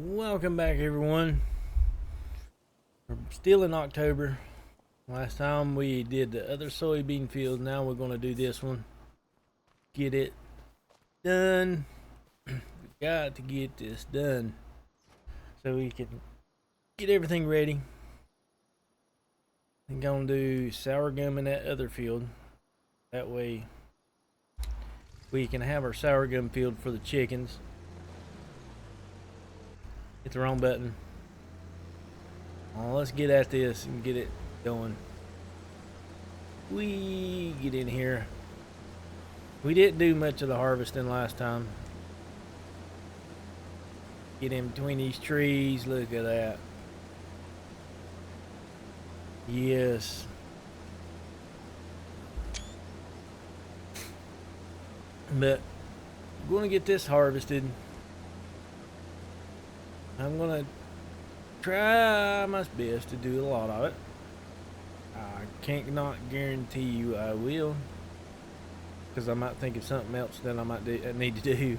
Welcome back, everyone. We're still in October. Last time we did the other soybean field. Now we're going to do this one. Get it done. We got to get this done so we can get everything ready. I'm going to do sour gum in that other field. That way we can have our sour gum field for the chickens. Hit the wrong button. Let's get at this and get it going. We get in here. We didn't do much of the harvesting last time. Get in between these trees. Look at that. Yes. But we're going to get this harvested. I'm going to try my best to do a lot of it. I can't not guarantee you I will, because I might think of something else that I need to do.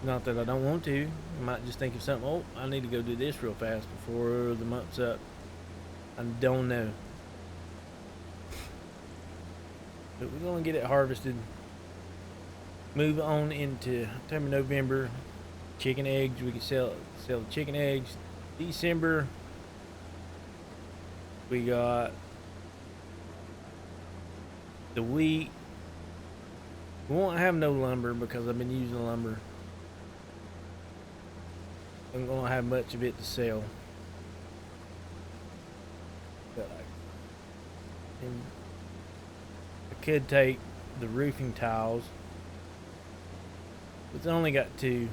Not that I don't want to. I might just think of something. Oh, I need to go do this real fast before the month's up. I don't know. But we're going to get it harvested. Move on into October, November. Chicken eggs, we can sell the chicken eggs. December, we got the wheat. We won't have no lumber because I've been using lumber. I'm gonna have much of it to sell. But I could take the roofing tiles. It's only got two.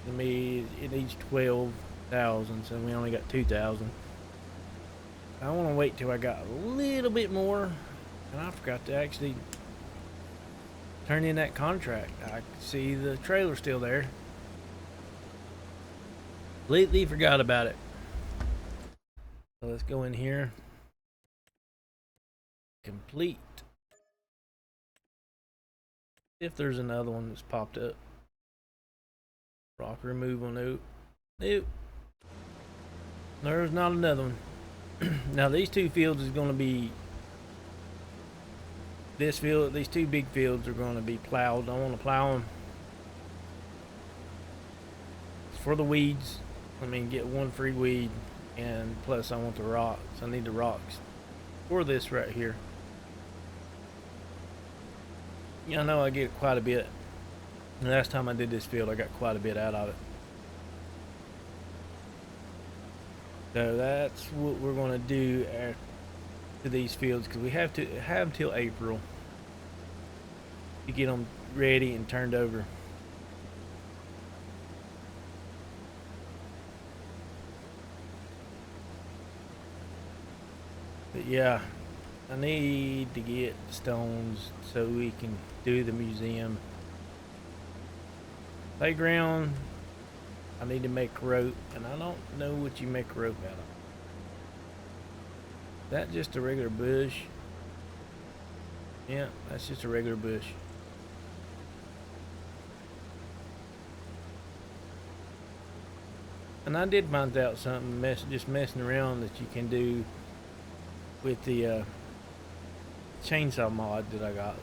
To me, it needs 12,000, so we only got 2,000. I want to wait till I got a little bit more, and I forgot to actually turn in that contract. I see the trailer still there. Completely forgot about it. So let's go in here. Complete. If there's another one that's popped up. Rock removal, nope. Nope. There's not another one. Now these two fields is going to be, this field, these two big fields are going to be plowed. I want to plow them. It's for the weeds. I mean, get one free weed, and plus I want the rocks. I need the rocks for this right here. Yeah, I know I get quite a bit. The last time I did this field, I got quite a bit out of it. So that's what we're going to do to these fields, because we have to have till April to get them ready and turned over. But yeah, I need to get stones so we can do the museum. Playground, I need to make rope, and I don't know what you make rope out of. Is that just a regular bush? Yeah, that's just a regular bush. And I did find out something just messing around that you can do with the chainsaw mod that I got.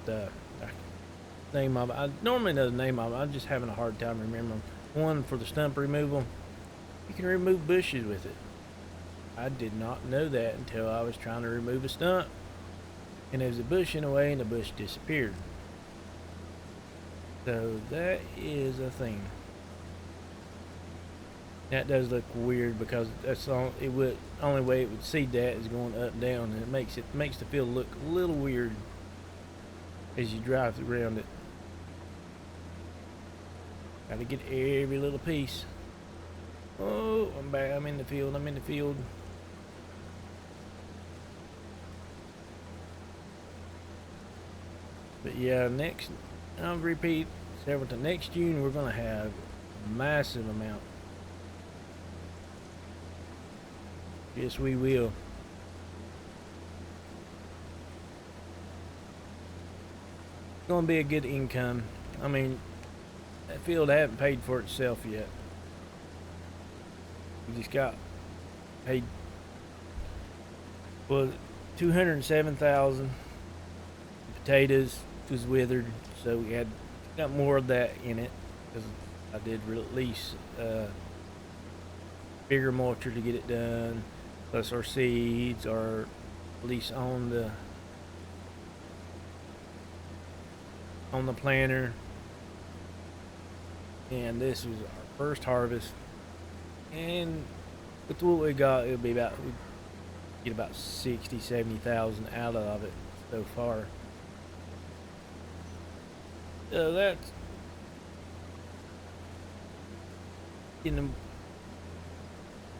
Name of it. I normally know the name of it. I'm just having a hard time remembering. One for the stump removal. You can remove bushes with it. I did not know that until I was trying to remove a stump, and there was a bush in the way, and the bush disappeared. So that is a thing. That does look weird because that's all it would. Only way it would seed that is going up and down, and it makes the field look a little weird as you drive around it. Gotta get every little piece. Oh, I'm back. I'm in the field. I'm in the field. But yeah, I'll repeat several times. Next June, we're gonna have a massive amount. Yes, we will. It's gonna be a good income. I mean, that field I haven't paid for itself yet. We just got paid, well, 207,000. Potatoes was withered, so we got more of that in it because I did release bigger mulcher to get it done. Plus our seeds are at least on the planter, and this was our first harvest. And with what we got, it'll be about, we get about 60,000-70,000 out of it so far. So that's, you know,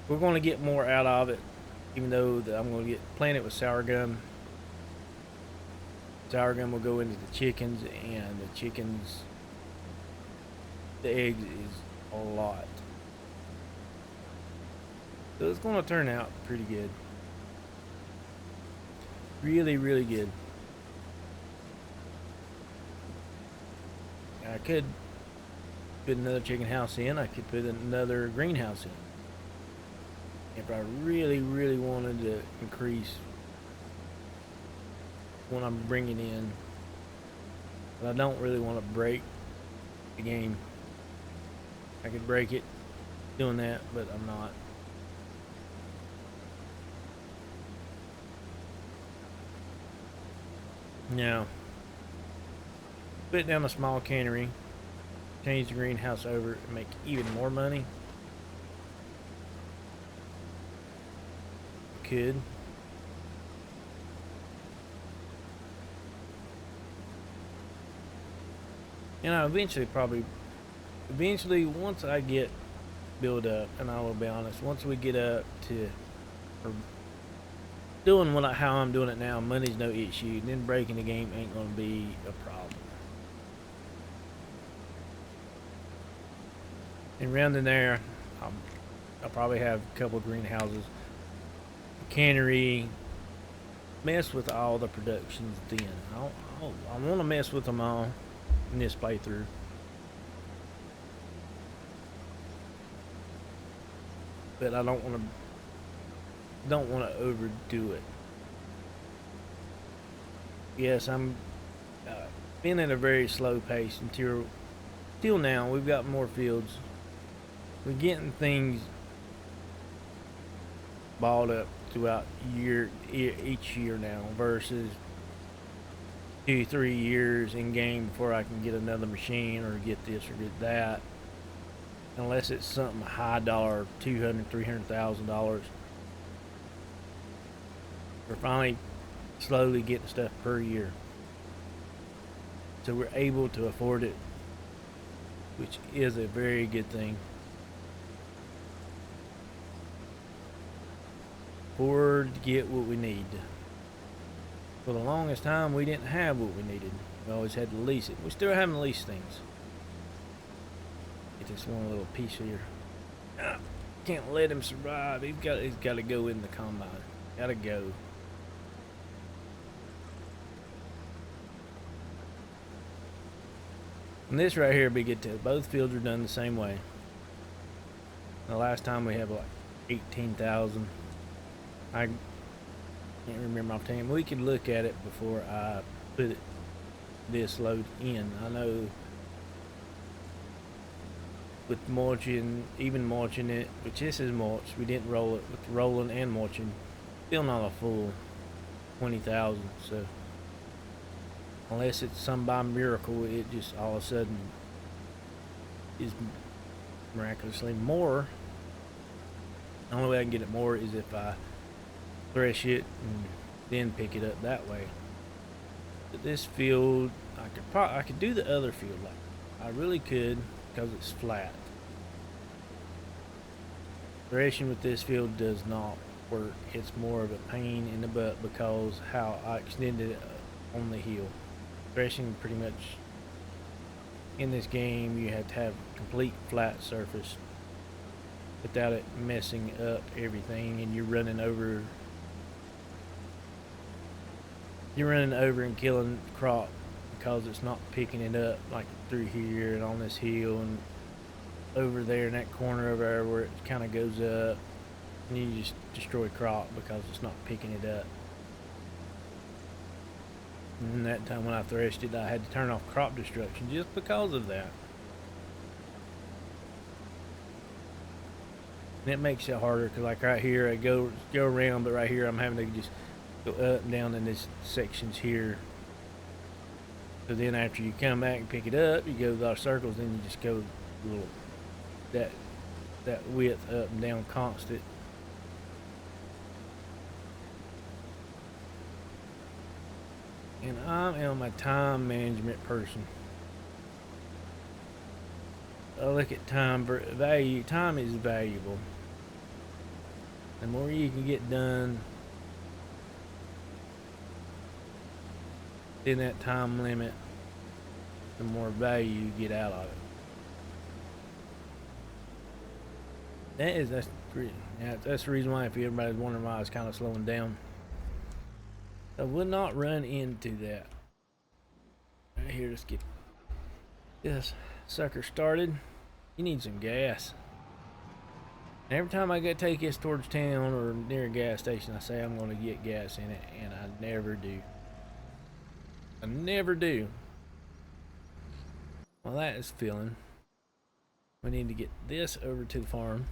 we're going to get more out of it, even though I'm going to plant it with sorghum. Sorghum will go into the chickens, and the chickens, the eggs is a lot. So it's going to turn out pretty good. Really, really good. I could put another chicken house in. I could put another greenhouse in. If I really, really wanted to increase what I'm bringing in. But I don't really want to break the game. I could break it doing that, but I'm not. Now, put down a small cannery, change the greenhouse over, and make even more money. Could. And I eventually once I get built up, and I will be honest, once we get up to doing how I'm doing it now, money's no issue, and then breaking the game ain't gonna be a problem. And around in there, I'll probably have a couple of greenhouses, a cannery, mess with all the productions then. I want to mess with them all in this playthrough. But I don't want to overdo it. Yes, I'm been at a very slow pace until now. We've got more fields. We're getting things balled up throughout each year now versus 2-3 years in game before I can get another machine or get this or get that, unless it's something high dollar, $200,000-$300,000. We're finally slowly getting stuff per year, so we're able to afford it, which is a very good thing. Afford to get what we need. For the longest time, we didn't have what we needed. We always had to lease it. We still haven't leased things. Get this one little piece here. Can't let him survive. He's got to go in the combine. Got to go. And this right here be good too. Both fields are done the same way. The last time we had like 18,000. I can't remember off the time. We could look at it before I put this load in. I know with mulching, even mulching it, which this is mulch, we didn't roll it with rolling and mulching. Still not a full 20,000. So unless it's some by miracle, it just all of a sudden is miraculously more. The only way I can get it more is if I thresh it and then pick it up that way. But this field, I could do the other field like I really could because it's flat. Threshing with this field does not work. It's more of a pain in the butt because how I extended it on the hill. Threshing pretty much in this game, you have to have complete flat surface without it messing up everything, and you're running over and killing crop because it's not picking it up like through here and on this hill and over there in that corner over there where it kind of goes up. and you just destroy crop because it's not picking it up. And that time when I threshed it, I had to turn off crop destruction just because of that. And it makes it harder because, like right here, I go around, but right here I'm having to just go up and down in these sections here. So then after you come back and pick it up, you go the circles, then you just go a little that width up and down constant. And I am a time management person. I look at time value. Time is valuable. The more you can get done in that time limit, the more value you get out of it. That's the reason why, if everybody's wondering why I was kind of slowing down, I would not run into that. Right here, let's get this sucker started. You need some gas. And every time I go take this towards town or near a gas station, I say I'm going to get gas in it, and I never do. I never do. Well, that is filling. We need to get this over to the farm.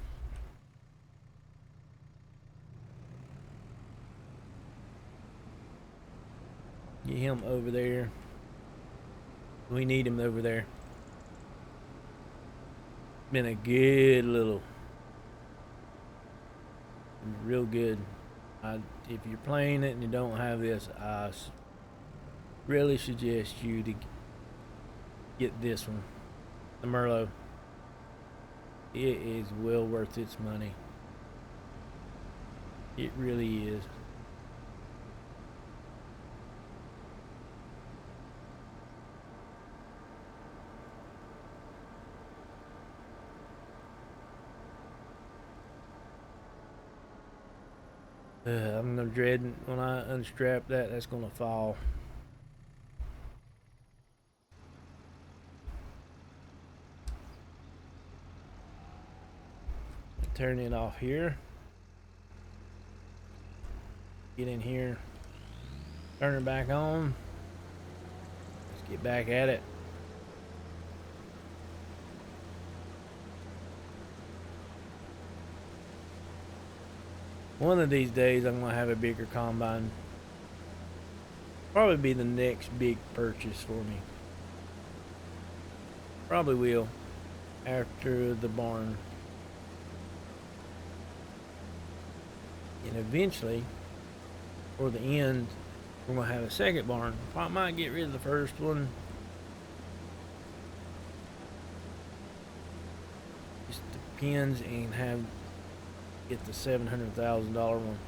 Get him over there. We need him over there. Been a good little, real good. If you're playing it and you don't have this, I really suggest you to get this one, the Merlot. It is well worth its money. It really is. I'm gonna dread when I unstrap that. That's gonna fall. Turn it off here. Get in here. Turn it back on. Let's get back at it. One of these days I'm gonna have a bigger combine. Probably be the next big purchase for me. Probably will after the barn. And eventually, for the end, we're gonna have a second barn. I might get rid of the first one. Just depends, and get the $700,000 one.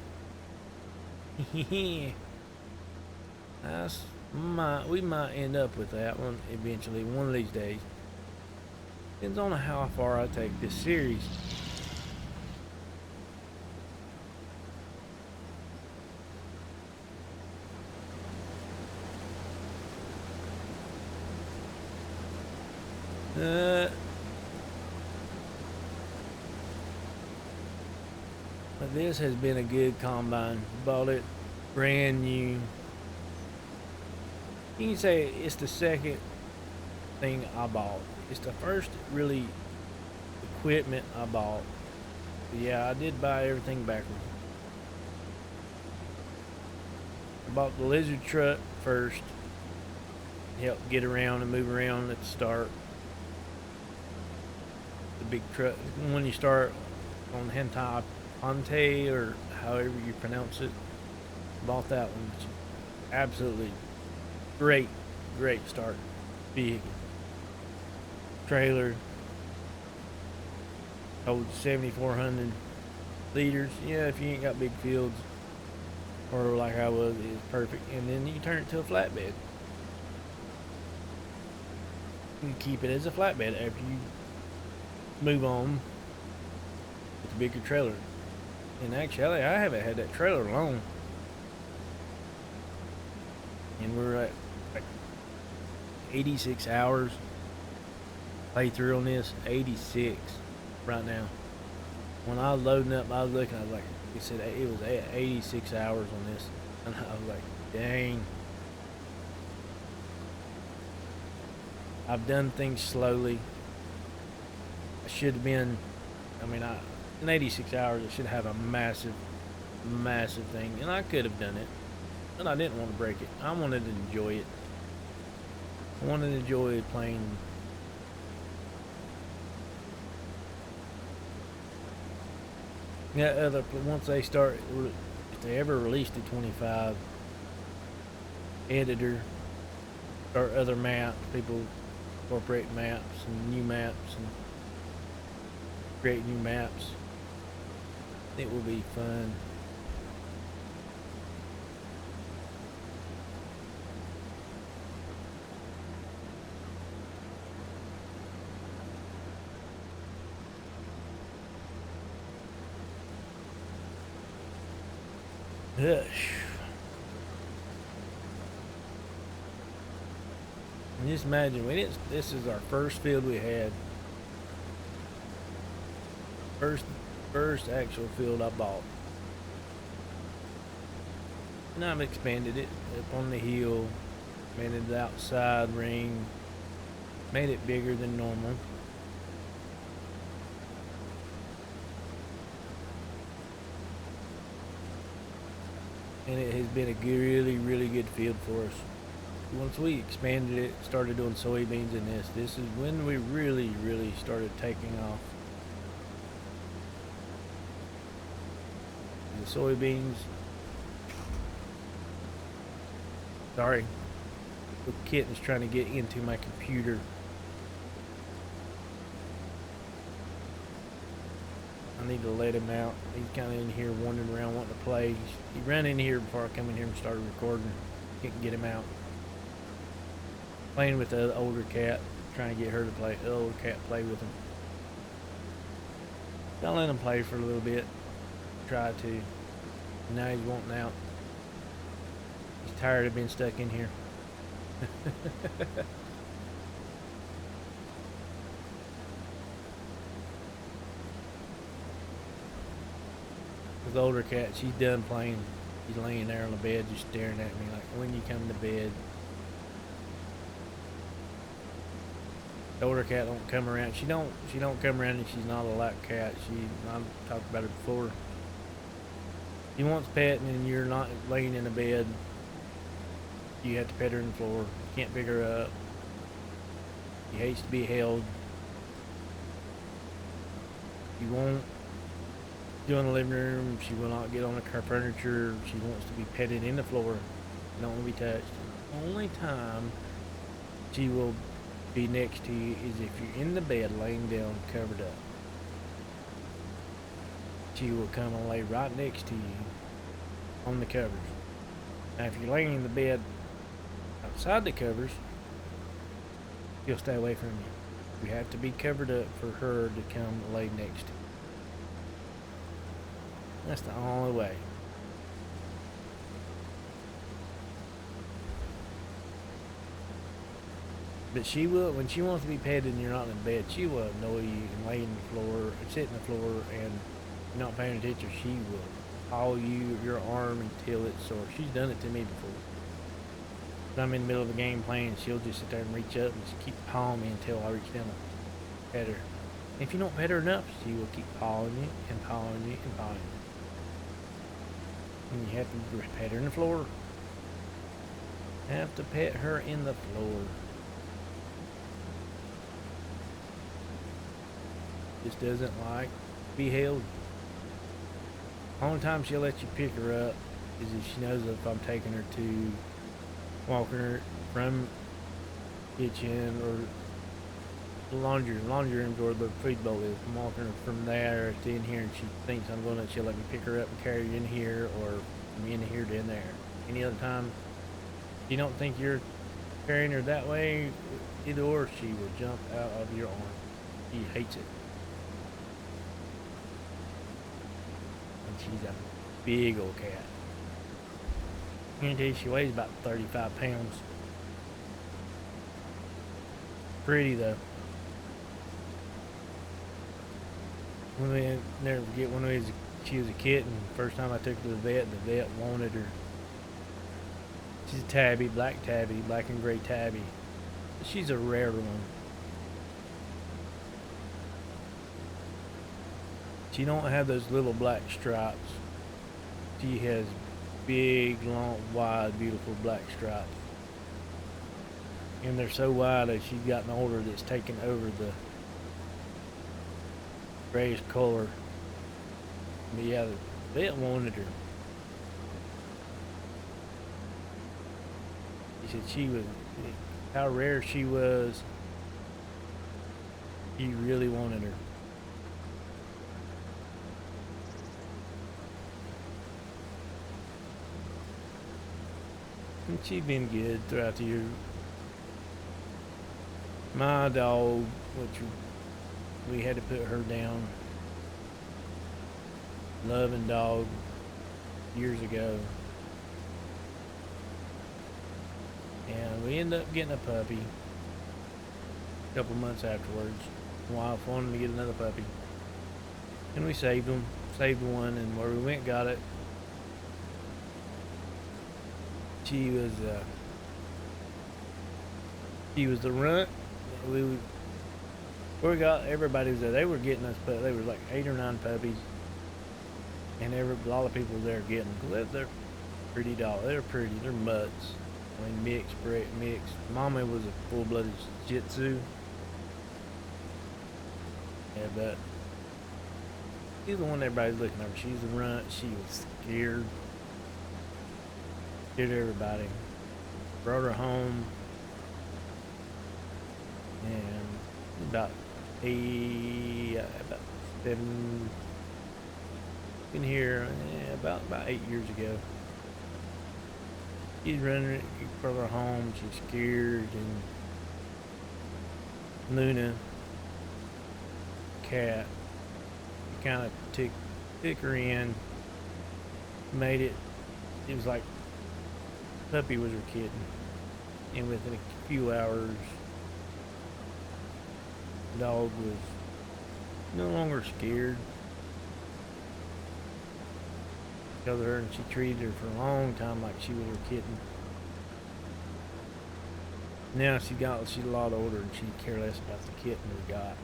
We might end up with that one eventually, one of these days. Depends on how far I take this series. But this has been a good combine. Bought it brand new. You can say it's the second thing I bought. It's the first really equipment I bought. But yeah, I did buy everything backwards. I bought the lizard truck first. Help get around and move around at the start. The big truck. When you start on Hentai Ponte, or however you pronounce it, bought that one. Absolutely great start. Big trailer, holds 7,400 liters. Yeah, if you ain't got big fields, or like I was, it's perfect. And then you turn it to a flatbed. You can keep it as a flatbed after you move on with the bigger trailer. And actually, I haven't had that trailer long. And we're at like 86 hours playthrough on this. 86 right now. When I was loading up, I was looking, I was like, it said it was 86 hours on this. And I was like, dang. I've done things slowly. I should have been, I mean, in 86 hours, I should have a massive, massive thing. And I could have done it. But I didn't want to break it. I wanted to enjoy it. I wanted to enjoy playing. Yeah, once they start, if they ever release the 25 editor or other maps, people incorporate maps and new maps and create new maps, it will be fun. Hush. And just imagine, this is our first field we had. First actual field I bought. And I've expanded it up on the hill, made it the outside ring, made it bigger than normal. And it has been a really, really good field for us. Once we expanded it, started doing soybeans in this is when we really, really started taking off. The soybeans. Sorry. The kitten's trying to get into my computer. I need to let him out. He's kind of in here wandering around wanting to play. He ran in here before I come in here and started recording. Can't get him out. Playing with the older cat, trying to get her to play. The older cat play with him. I let him play for a little bit. Try to. And now he's wanting out. He's tired of being stuck in here. The older cat, she's done playing. She's laying there on the bed just staring at me like, when you come to bed. The older cat don't come around. She don't come around, and she's not a lap cat. I've talked about it before. She wants petting and you're not laying in the bed. You have to pet her on the floor. You can't pick her up. She hates to be held. She won't go in the living room. She will not get on the car furniture. She wants to be petted in the floor. She don't want to be touched. The only time she will be next to you is if you're in the bed laying down covered up. She will come and lay right next to you on the covers. Now if you're laying in the bed outside the covers, she'll stay away from you. You have to be covered up for her to come lay next to you. That's the only way. But she will, when she wants to be petted and you're not in bed, she will annoy you and lay in the floor, sit in the floor, and you're not paying attention. She will paw you, your arm, until it's sore. She's done it to me before. When I'm in the middle of a game playing, she'll just sit there and reach up and just keep pawing me until I reach down and pet her. If you don't pet her enough, she will keep pawing you and pawing you and pawing you. And you have to pet her in the floor. Have to pet her in the floor. Just doesn't like to be held. The only time she'll let you pick her up is if she knows if I'm taking her to walking her from kitchen or laundry room where the food bowl is. I'm walking her from there to in here, and she thinks I'm going to. She'll let me pick her up and carry her in here, or from in here to in there. Any other time, if you don't think you're carrying her that way, either or, she will jump out of your arm. She hates it. And she's a big old cat. I guarantee you she weighs about 35 pounds. Pretty though. When we never forget when she was a kitten. First time I took her to the vet wanted her. She's a tabby, black and gray tabby. She's a rare one. She don't have those little black stripes. She has big, long, wide, beautiful black stripes. And they're so wide as she's gotten older that's taken over the grayish color. But yeah, the vet wanted her. He said how rare she was. He really wanted her. And she's been good throughout the year. My dog, which we had to put her down, loving dog, years ago. And we ended up getting a puppy a couple months afterwards. My wife wanted me to get another puppy. And we saved one, and where we went and got it, she was the runt. We got, everybody was there. They were getting us, but they were like 8 or 9 puppies, and a lot of people there getting them because they're pretty dogs. They're pretty. They're mutts. I mean, mixed. Mama was a full-blooded Shih Tzu. Yeah, but she's the one everybody's looking over. She's the runt. She was scared. Scared everybody. Brought her home. And about 7, been here about 8 years ago. She's running, brought her home. She's scared, and Luna, cat, kind of took her in, made it. It was like puppy was her kitten, and within a few hours, the dog was no longer scared. Held her, and she treated her for a long time like she was her kitten. Now she's a lot older, and she care less about the kitten we got.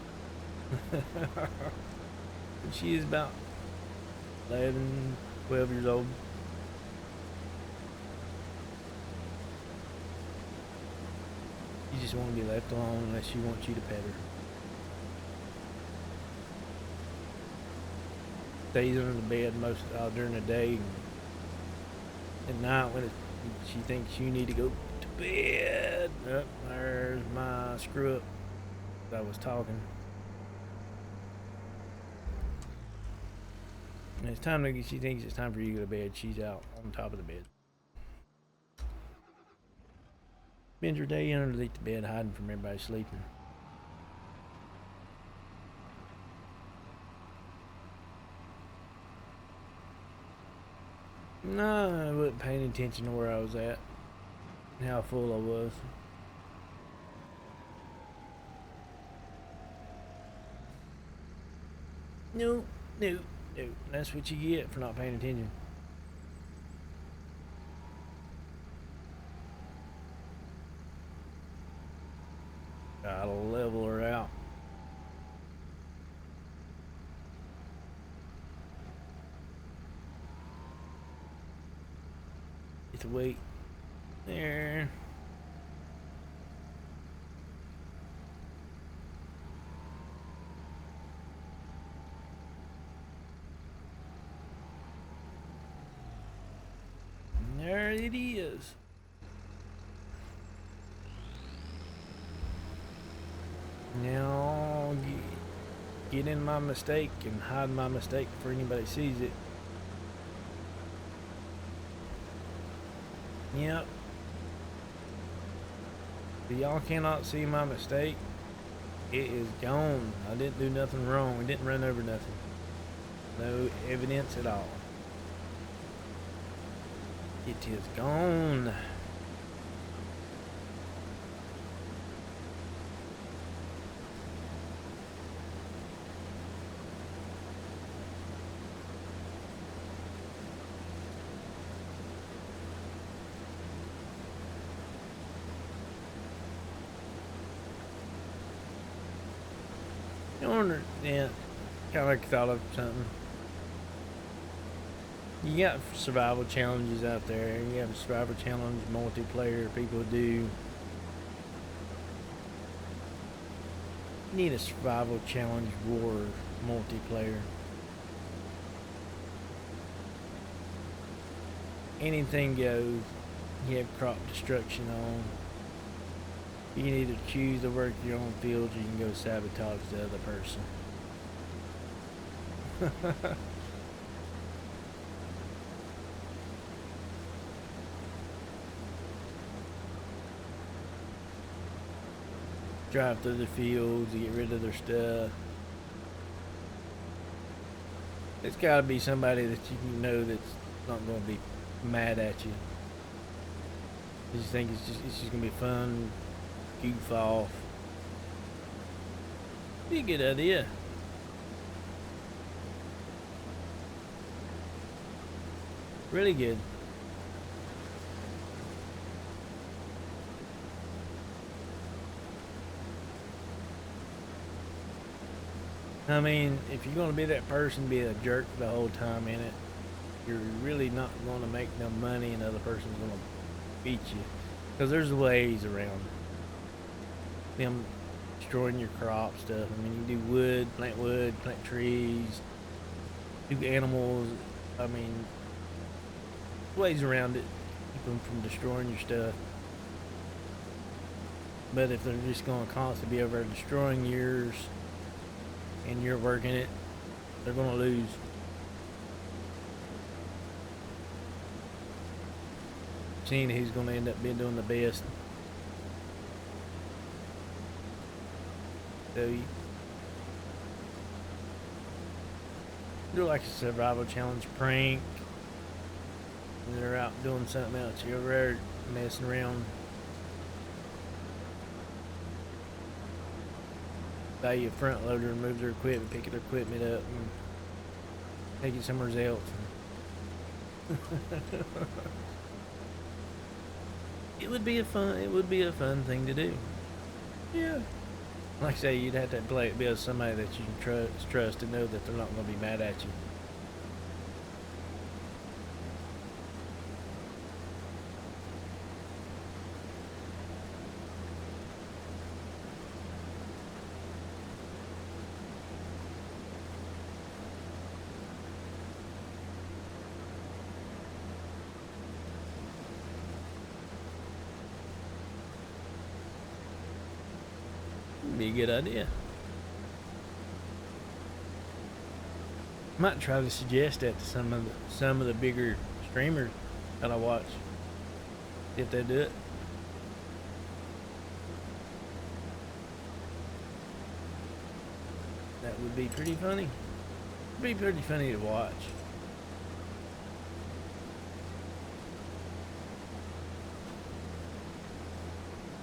And she is about 11, 12 years old. You just want to be left alone unless she wants you to pet her. Stays under the bed most during the day, and at night when she thinks you need to go to bed. Oh, there's my screw up. I was talking. And it's time to. She thinks it's time for you to go to bed. She's out on top of the bed. Spends her day underneath the bed, hiding from everybody sleeping. No, I wasn't paying attention to where I was at and how full I was. No. That's what you get for not paying attention. Gotta level her out. It's a weight. There. And there it is. Now get in my mistake and hide my mistake before anybody sees it. Yep. But y'all cannot see my mistake. It is gone. I didn't do nothing wrong. I didn't run over nothing. No evidence at all. It is gone. Yeah, kind of like thought of something. You got survival challenges out there. You have a survival challenge multiplayer. People do. You need a survival challenge war multiplayer. Anything goes. You have crop destruction on. You can either choose to work your own field, or you can go sabotage the other person. Drive through the fields to get rid of their stuff. It's got to be somebody that you know that's not going to be mad at you. You think it's just going to be fun, goof off. Be a good idea. Really good. I mean, if you're going to be that person, be a jerk the whole time in it, you're really not going to make no money, and the other person's going to beat you. Because there's ways around them destroying your crop stuff. I mean, you do wood, plant trees, do animals. I mean, ways around it, keep them from destroying your stuff. But if they're just going to constantly be over there destroying yours, and you're working it, they're going to lose. Seeing who's going to end up being doing the best. So you do like a survival challenge prank, and they're out doing something else. You're over there messing around. Buy you a front loader and move their equipment, pick their equipment up, and take it somewhere else. It would be a fun thing to do. Yeah. Like I say, you'd have to play it with somebody that you can trust and know that they're not going to be mad at you. Be a good idea. Might try to suggest that to some of the bigger streamers that I watch, if they do it. That would be pretty funny. It'd be pretty funny to watch.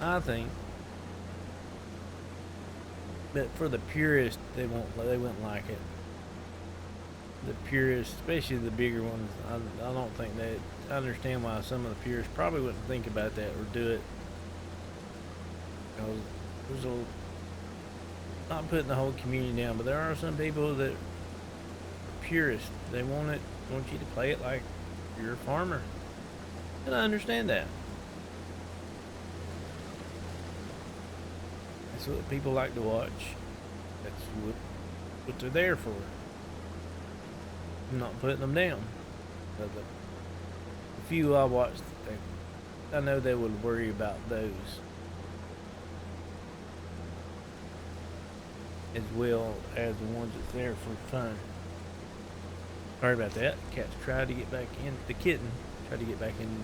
I think. But for the purists, they wouldn't like it. The purists, especially the bigger ones, I don't think I understand why some of the purists probably wouldn't think about that or do it. Because there's not putting the whole community down, but there are some people that are purists. They want you to play it like you're a farmer, and I understand that. That's what people like to watch. That's what they're there for. I'm not putting them down. But the few I watched, I know they would worry about those as well as the ones that's there for fun. Sorry about that. The cat's tried to get back in. The kitten tried to get back in,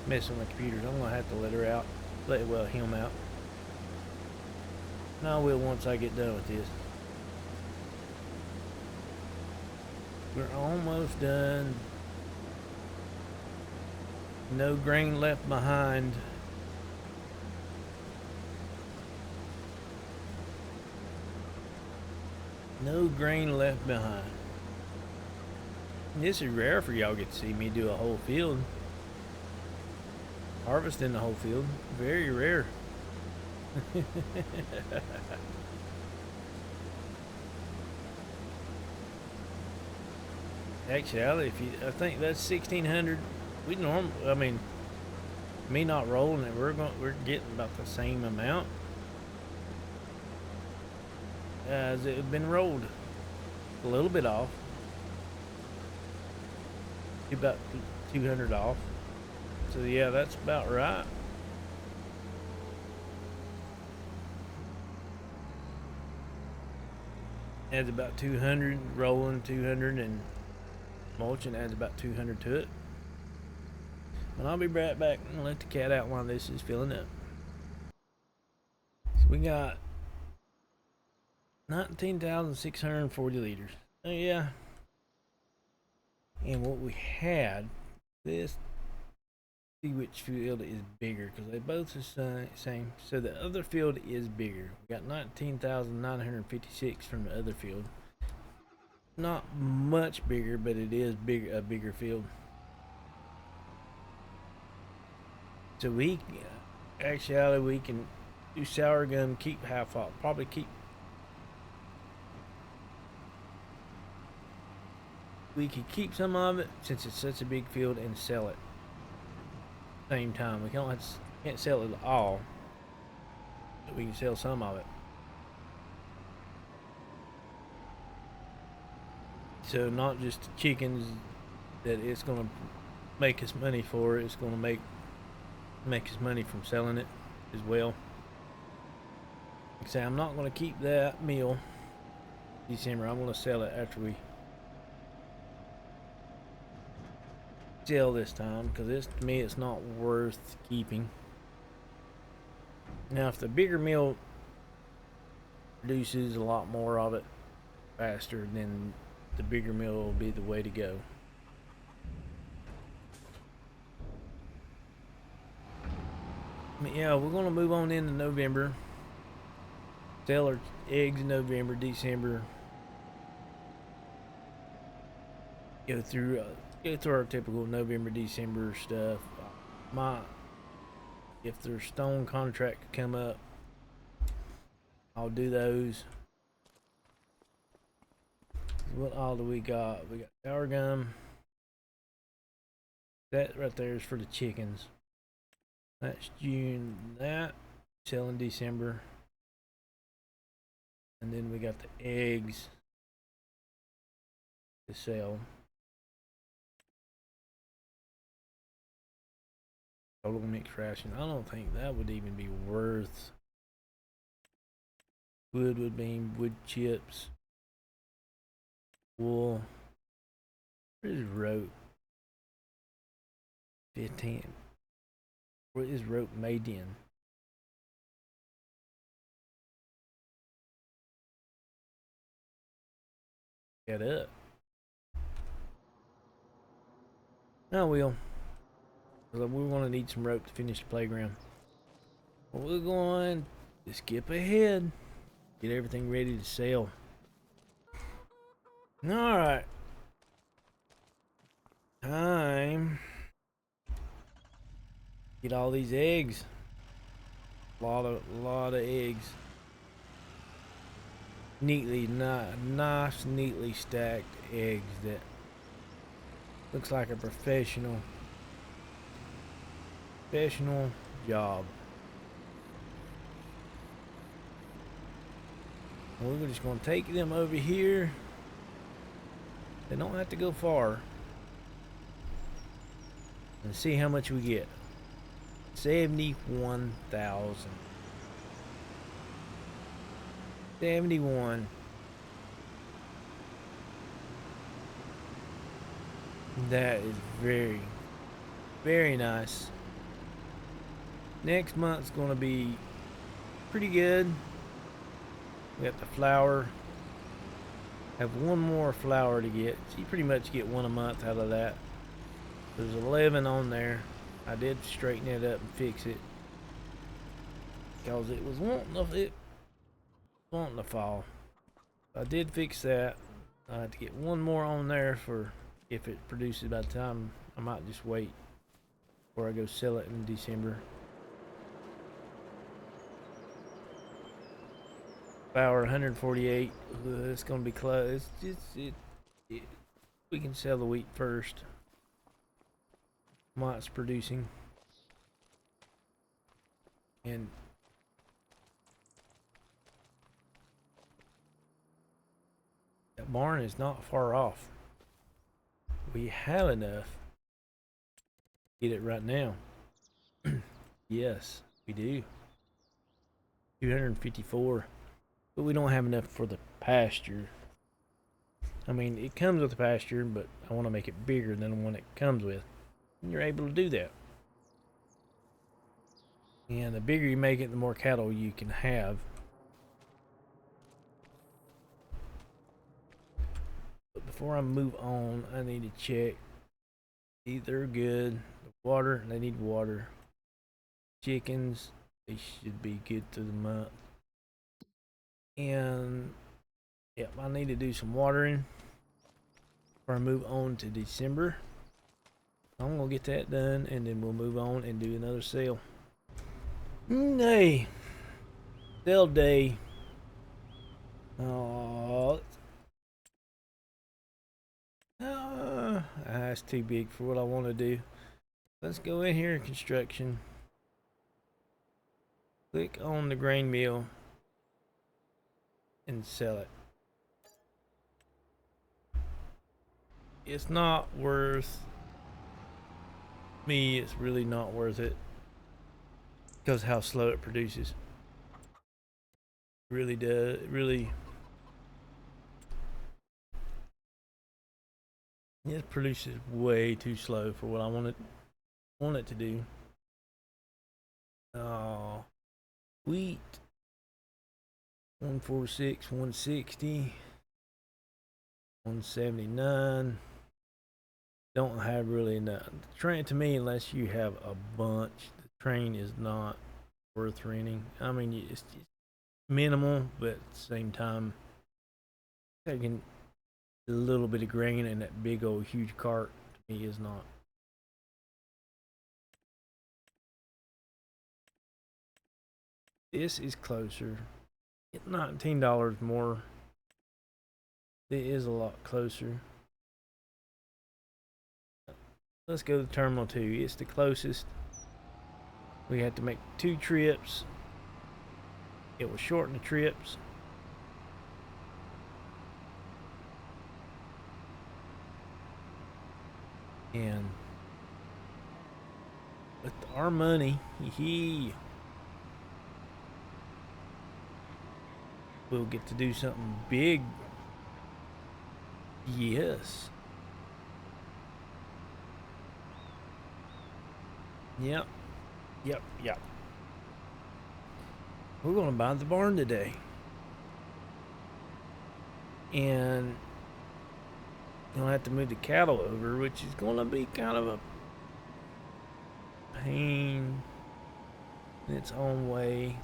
messing with my computers. I'm gonna have to let her out. Him out. No, I will once I get done with this. We're almost done. No grain left behind. No grain left behind. This is rare for y'all get to see me do a whole field. Harvesting the whole field. Very rare. Actually, if you, I think that's 1,600. I mean, me not rolling it, we're getting about the same amount as it had been rolled. A little bit off, about 200 off. So yeah, that's about right. Adds about 200 rolling, 200 and mulching adds about 200 to it. And I'll be right back and let the cat out while this is filling up. So we got 19,640 liters. Oh yeah. And what we had, this, see which field is bigger, because they both the same. So the other field is bigger. We got 19,956 from the other field. Not much bigger, but it is a bigger field. So we actually we can do sour gum, keep half off, probably keep. We could keep some of it since it's such a big field and sell it. Same time, we can't sell it all, but we can sell some of it. So not just the chickens that it's gonna make us money for, it's gonna make us money from selling it as well. Like I say, I'm not gonna keep that meal December. I'm gonna sell it after we sell this time, because to me it's not worth keeping. Now if the bigger mill produces a lot more of it faster, then the bigger mill will be the way to go. But yeah, we're gonna move on into November. Sell our eggs in November, December. Go through our typical November, December stuff. If there's stone contract come up, I'll do those. What all do we got? We got sour gum. That right there is for the chickens. That's June. That sell in December. And then we got the eggs to sell. Total mixed ration. I don't think that would even be worth. Wood bean, wood chips, wool. Where's rope? 15. What is rope made in? Get up. I will. We're going to need some rope to finish the playground. Well, we're going to skip ahead. Get everything ready to sell. Alright. Time. Get all these eggs. Lot of eggs. Nice, neatly stacked eggs that looks like a professional job. We're just going to take them over here. They don't have to go far. And see how much we get. 71,000. 71. That is very, very nice. Next month's going to be pretty good. We got the flour. Have one more flour to get. So you pretty much get one a month out of that. There's 11 on there. I did straighten it up and fix it because it was wanting to fall. I did fix that. I have to get one more on there for if it produces by the time. I might just wait before I go sell it in December. Flour 148. It's gonna be close. We can sell the wheat first while it's producing. And that barn is not far off. We have enough to get it right now. Yes, we do. 254. But we don't have enough for the pasture. I mean, it comes with the pasture, but I want to make it bigger than the one it comes with. And you're able to do that. And the bigger you make it, the more cattle you can have. But before I move on, I need to check. They're good. The water, they need water. Chickens, they should be good through the month. And yep, I need to do some watering before I move on to December. I'm gonna get that done, and then we'll move on and do another sale. Nay, sale day. Oh, that's too big for what I want to do. Let's go in here in construction. Click on the grain mill and sell it. It's not worth me. It's really not worth it because how slow it produces. It really does. It really. It produces way too slow for what I want it to do. Oh, wheat. 146, 160, 179. Don't have really enough. The train, to me, unless you have a bunch, the train is not worth renting. I mean, it's minimal, but at the same time, taking a little bit of grain in that big old huge cart to me is not. This is closer. It's $19 more. It is a lot closer. Let's go to Terminal 2. It's the closest. We had to make 2 trips. It will shorten the trips. And with our money, we'll get to do something big. Yes. Yep. We're gonna buy the barn today. And you'll have to move the cattle over, which is gonna be kind of a pain in its own way.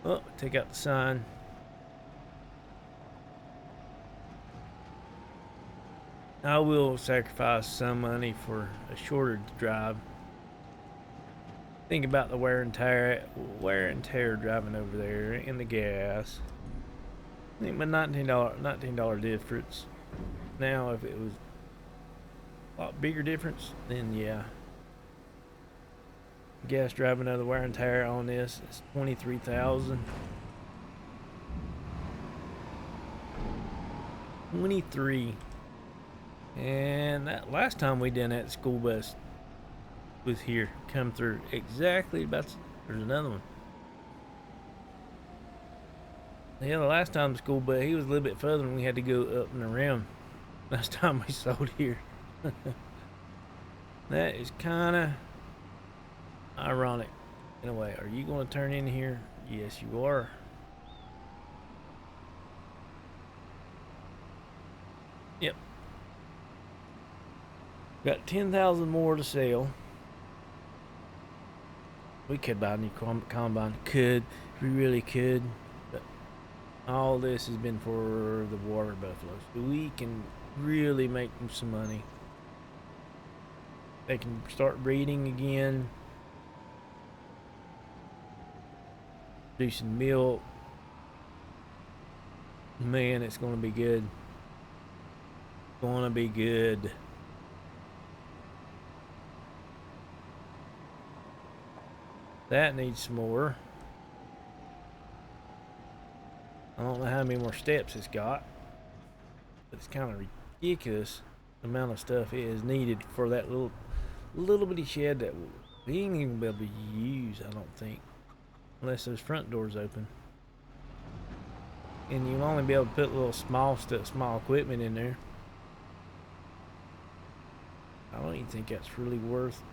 Oh, take out the sign. I will sacrifice some money for a shorter drive. Think about the wear and tear driving over there, and the gas. I think my $19 difference. Now, if it was a lot bigger difference, then yeah. Gas driving out of the wear and tear on this is $23,000. 23. And that last time we did that, school bus was here, come through exactly about. There's another one. Yeah, the last time the school bus, he was a little bit further, and we had to go up and around. Last time we sold here. That is kind of ironic in a way. Are you going to turn in here? Yes, you are. Yep. Got 10,000 more to sell. We could buy a new combine. Could. We really could. But all this has been for the water buffaloes. We can really make them some money. They can start breeding again. Producing milk. Man, it's going to be good. gonna be good. That needs some more. I don't know how many more steps it's got, but it's kind of ridiculous the amount of stuff it is needed for that little bitty shed that we ain't even be able to use, I don't think, unless those front doors open. And you'll only be able to put little small small equipment in there. I don't even think that's really worth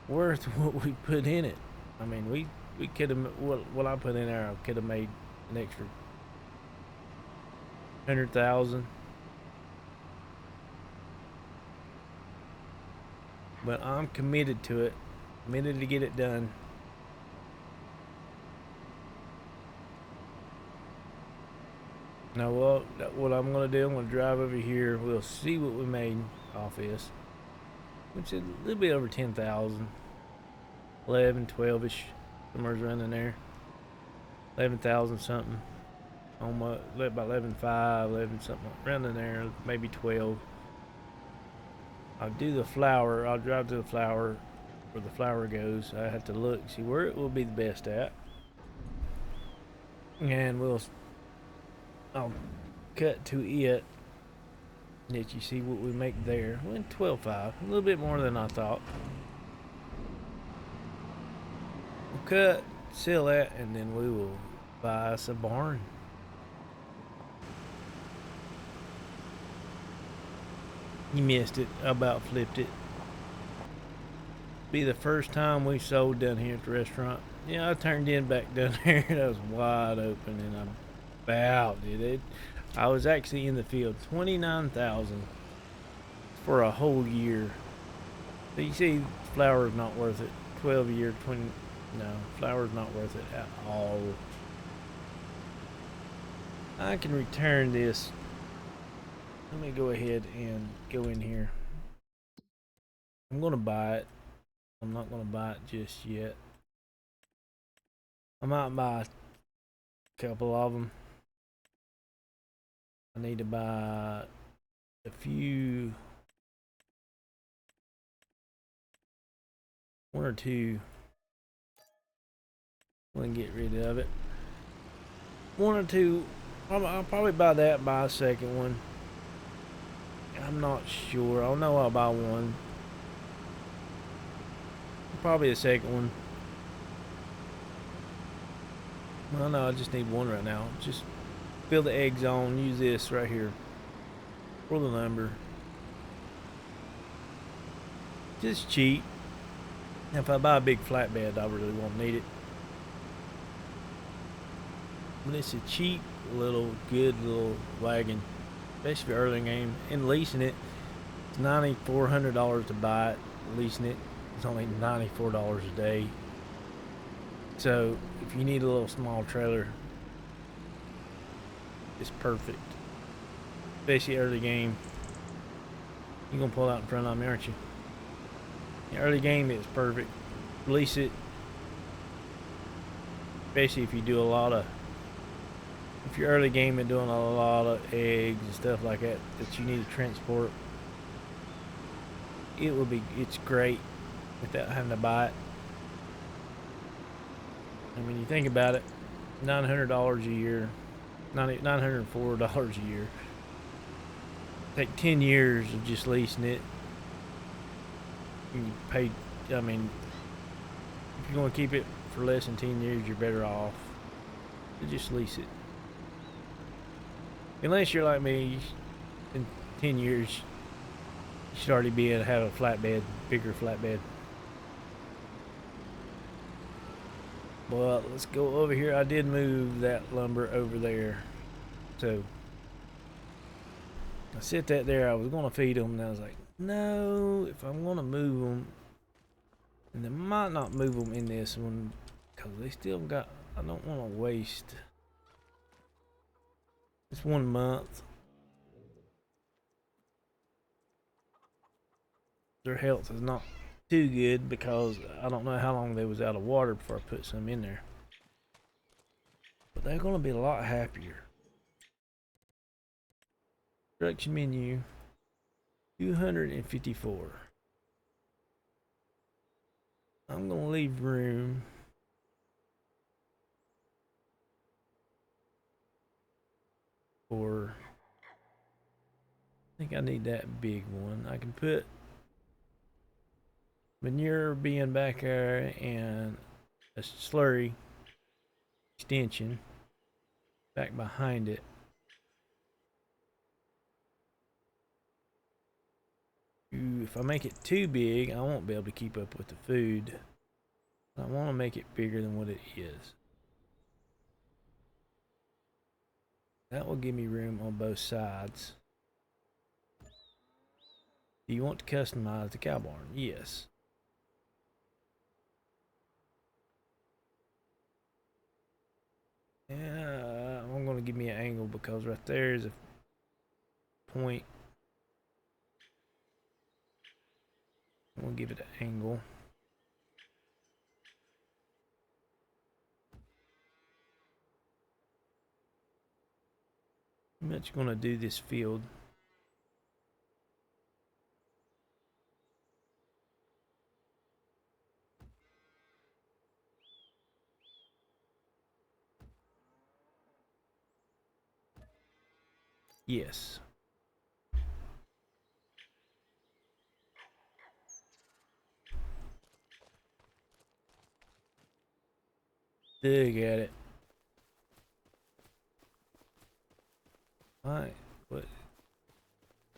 what we put in it. I mean, we could have, what I put in there, I could have made an extra 100,000. But I'm committed to it, committed to get it done. Now, well, what I'm gonna do, I'm gonna drive over here. We'll see what we made off this, which is a little bit over 10,000, 11, 12ish, somewhere around in there, 11,000 something. Almost about 11.5, 11 something around in there, maybe 12. I'll do the flour. I'll drive to the flour where the flour goes. I have to look, see where it will be the best at, and I'll cut to it. Let you see what we make there. Went 12.5, a little bit more than I thought. We'll cut, sell that, and then we will buy us a barn. You missed it. I about flipped it. Be the first time we sold down here at the restaurant. Yeah, I turned in back down there. That was wide open, and I about did it. I was actually in the field. 29,000 for a whole year. So you see, flour is not worth it. 12 a year, 20. No, flour is not worth it at all. I can return this. Let me go ahead and go in here. I'm gonna buy it. I'm not gonna buy it just yet. I might buy a couple of them. I need to buy a few, one or two. I'm gonna get rid of it. One or two. I'll probably buy that. Buy a second one. I'm not sure. I know I'll buy one. Probably a second one. Well, no, I just need one right now. Just fill the eggs on. Use this right here for the number. Just cheap. If I buy a big flatbed, I really won't need it. But it's a cheap little, good little wagon, especially for early game. And leasing it, it's $9,400 to buy it. Leasing it, it's only $94 a day. So if you need a little small trailer, it's perfect. Especially early game. You're gonna pull out in front of me, aren't you? The early game is perfect. Lease it. Especially if you do a lot of, if you're early game and doing a lot of eggs and stuff like that that you need to transport, it will be, it's great without having to buy it. I mean, you think about it, $900 a year, $904 a year. Take 10 years of just leasing it. You pay, I mean, if you're going to keep it for less than 10 years, you're better off to just lease it. Unless you're like me, in 10 years, you should already be able to have a flatbed, bigger flatbed. Well, let's go over here. I did move that lumber over there. So, I set that there. I was going to feed them, and I was like, no, if I'm going to move them, and I might not move them in this one, because they still got, I don't want to waste. It's 1 month. Their health is not too good because I don't know how long they was out of water before I put some in there. But they're going to be a lot happier. Production menu 254. I'm gonna leave room for, I think I need that big one. I can put manure being back there and a slurry extension back behind it. Ooh, if I make it too big, I won't be able to keep up with the food. I want to make it bigger than what it is. That will give me room on both sides. Do you want to customize the cow barn? Yes. Yeah, I'm going to give me an angle because right there is a point. I'm going to give it an angle. How much going to do this field? Yes. Dig at it. Alright, what?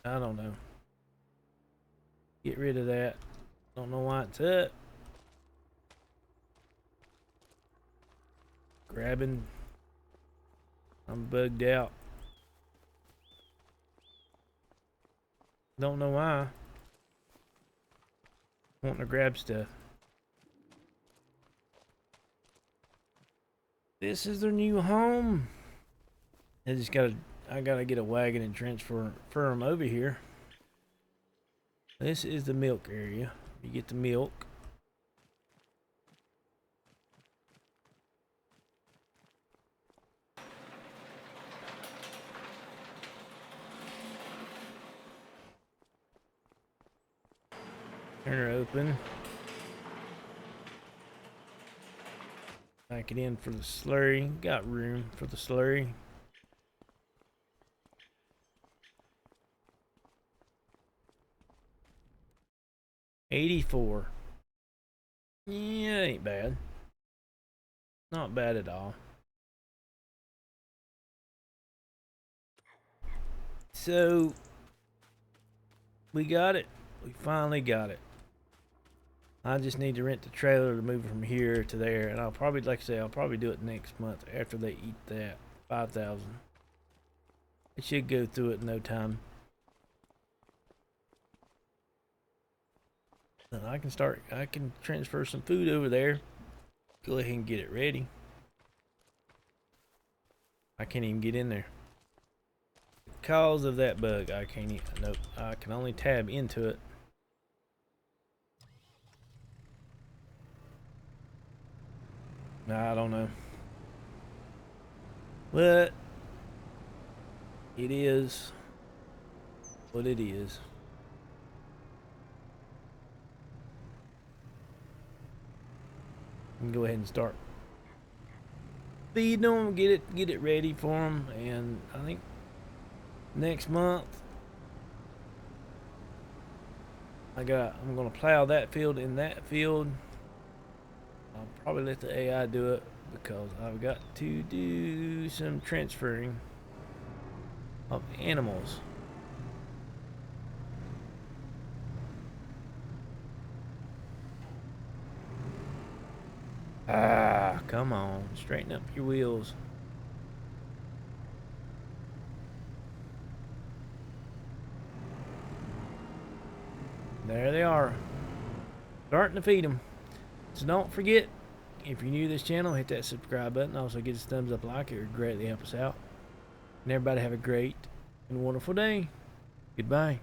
I don't know. Get rid of that. Don't know why it's up. Grabbing. I'm bugged out. Don't know why. Wanting to grab stuff. This is their new home. I gotta get a wagon and transfer them over here. This is the milk area. You get the milk. Turn her open. Back it in for the slurry. Got room for the slurry. $84. Yeah, ain't bad. Not bad at all. So we got it. We finally got it. I just need to rent the trailer to move from here to there, and I'll probably, like I say, I'll probably do it next month after they eat that 5,000. It should go through it in no time. Then I can transfer some food over there. Go ahead and get it ready. I can't even get in there. Because of that bug, I can't even, nope, I can only tab into it. I don't know. But it is what it is. You can go ahead and start feeding them, get it ready for them, and I think next month I'm gonna plow that field and that field. I'll probably let the AI do it because I've got to do some transferring of animals. Ah, come on, straighten up your wheels. There they are, starting to feed them. So don't forget, if you're new to this channel, hit that subscribe button. Also give us a thumbs up, like it would greatly help us out. And everybody have a great and wonderful day. Goodbye.